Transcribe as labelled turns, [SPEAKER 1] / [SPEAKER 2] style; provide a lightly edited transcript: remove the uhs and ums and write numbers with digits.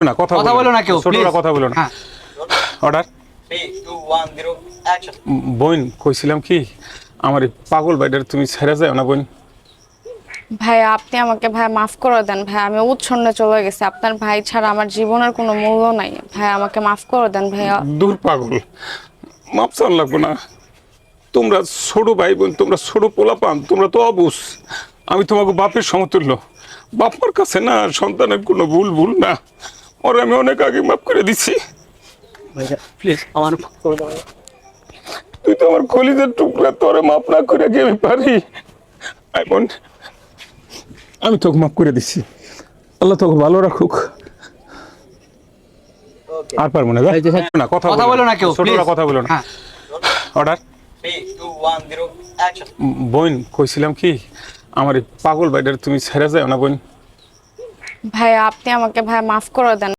[SPEAKER 1] না কথা বলো না কেউ, ছোটরা কথা বলো না। Order
[SPEAKER 2] 3 2 1 0 action.
[SPEAKER 1] বোন কইছিলাম কি আমার এই পাগল ভাইটার তুমি ছেড়ে যাও না বোন।
[SPEAKER 3] ভাই আপনি আমাকে ভাই মাফ করে দেন ভাই, আমি উচ্ছন্নে চলে গেছি, আপনার ভাই ছাড়া আমার জীবনের কোনো মূল্য নাই ভাই, আমাকে মাফ করে দেন ভাইয়া।
[SPEAKER 1] দূর পাগল, মাপ চাল লাগবো না। তোমরা ছোট ভাই বোন, তোমরা ছোট পোলা পান, তোমরা তো অবুঝ। আমি তোমাকে বাপের সমতুল্য। বাপমার কাছে না সন্তানের কোনো ভুল ভুল না। ওর আমি অনেক আগে মাফ করে দিছি।
[SPEAKER 2] ভাইয়া প্লিজ আমার মাফ করে দাও।
[SPEAKER 1] তুই তো আমার কলিজার টুকরা, তোরে মাফ না করে কি আমি পারি? আই বোন, আমি তোকে মাফ করে দিছি। আল্লাহ তোকে ভালো রাখুক। আর পারবো না, না কথা বলো না কেউ, ছোটরা কথা বলো না। Order
[SPEAKER 2] 3 2 1 0 action.
[SPEAKER 1] বোন কইছিলাম কি আমার এই পাগল ভাইটার তুমি ছেড়ে যাও না বোন।
[SPEAKER 3] ভাই আপনি আমাকে ভাই মাফ করে দেন।